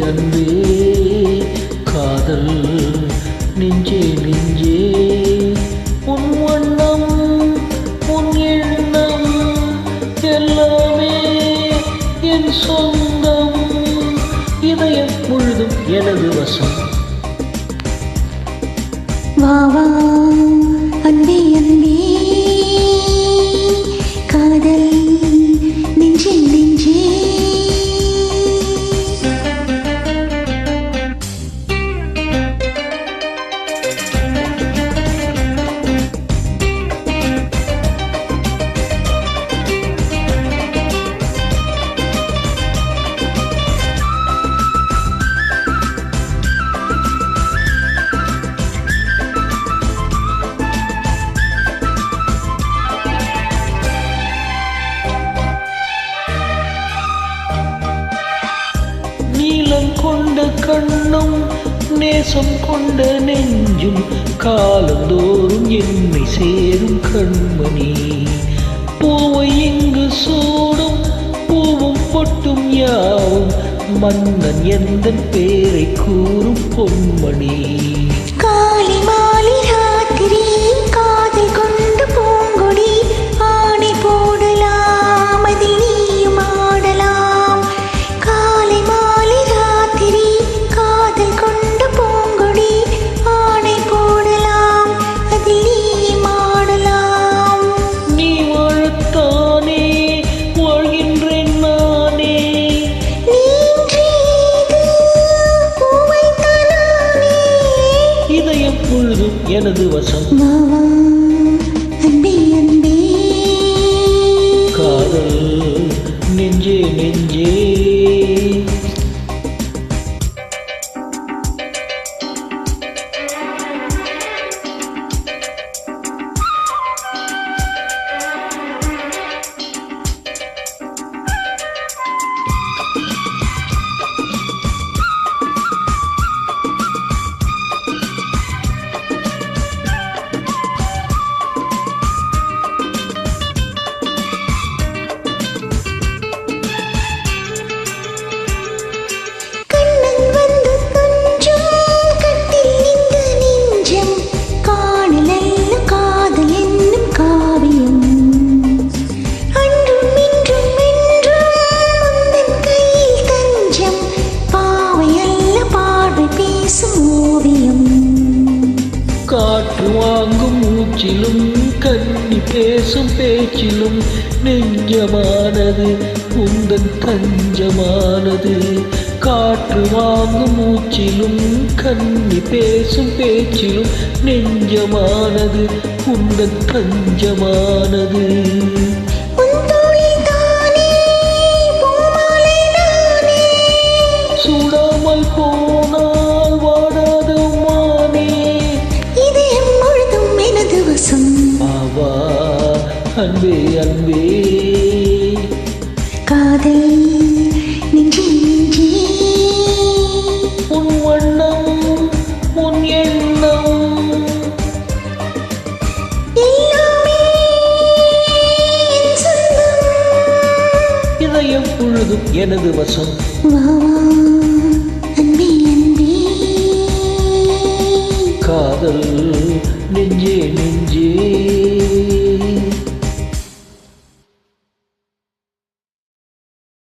அன்பே காதல் நெஞ்சே நெஞ்சே உன் வண்ணம் உன் எண்ணம் எல்லாமே என் சொந்தம் இதயம் முழுதும் எனது வசம் வா வா அன்பே அன்பே காதல் நெஞ்சே நெஞ்சே நீலம் கொண்ட கண்ணும் நேசம் கொண்ட நெஞ்சும் காலந்தோறும் என்னை சேரும் கண்மணி பூவை இங்கு சூடும் பூவும் பொட்டும் யாவும் மன்னன் எந்தன் பேரை கூறும் பொன்மணி காலை மாலை ராத்திரி காதல் கொண்டு பூங்கொடி ஆணை போடலாம் அதில் நீயும் ஆடலாம் காலை மாலை ராத்திரி காதல் கொண்டு பூங்கொடி ஆணை போடலாம் அதில் நீயும் ஆடலாம் நீ வாழத்தானே வாழ்கின்றேன் நானே நீன்றீது பூவைத்தானே இதயம் முழுதும் எனது வசம் வா வா அன்பே அன்பே காதல் நெஞ்சே நெஞ்சே கண்ணன் வந்து கொஞ்சம் கட்டில் இந்த நெஞ்சம் காணலல்ல காதல் என்னும் காவியம் அன்றும் இன்றும் என்றும் உந்தன் கையில் தஞ்சம் பாவை அல்ல பார்வை பேசும் ஓவியம் காற்று வாங்கும் மூச்சிலும் கண்ணி பேசும் பேச்சிலும் நெஞ்சமானது உந்தன் தஞ்சமானது காற்று வாங்கும் மூச்சிலும் கண்ணி பேசும் பேச்சிலும் நெஞ்சமானது உந்தன் தஞ்சமானது உன் தோளில் தானே பூமாலை நானே சூடாமல் போனால் வாடாத மானே இதயம் முழுதும் எனது வசம் ஆவா அன்பே அன்பே காதல் நெஞ்சே நெஞ்சே உன் வண்ணம் உன் எண்ணம் எல்லாமே என் சொந்தம் இதயம் முழுதும் எனது வசம் வா வா அன்பே அன்பே காதல் நெஞ்சே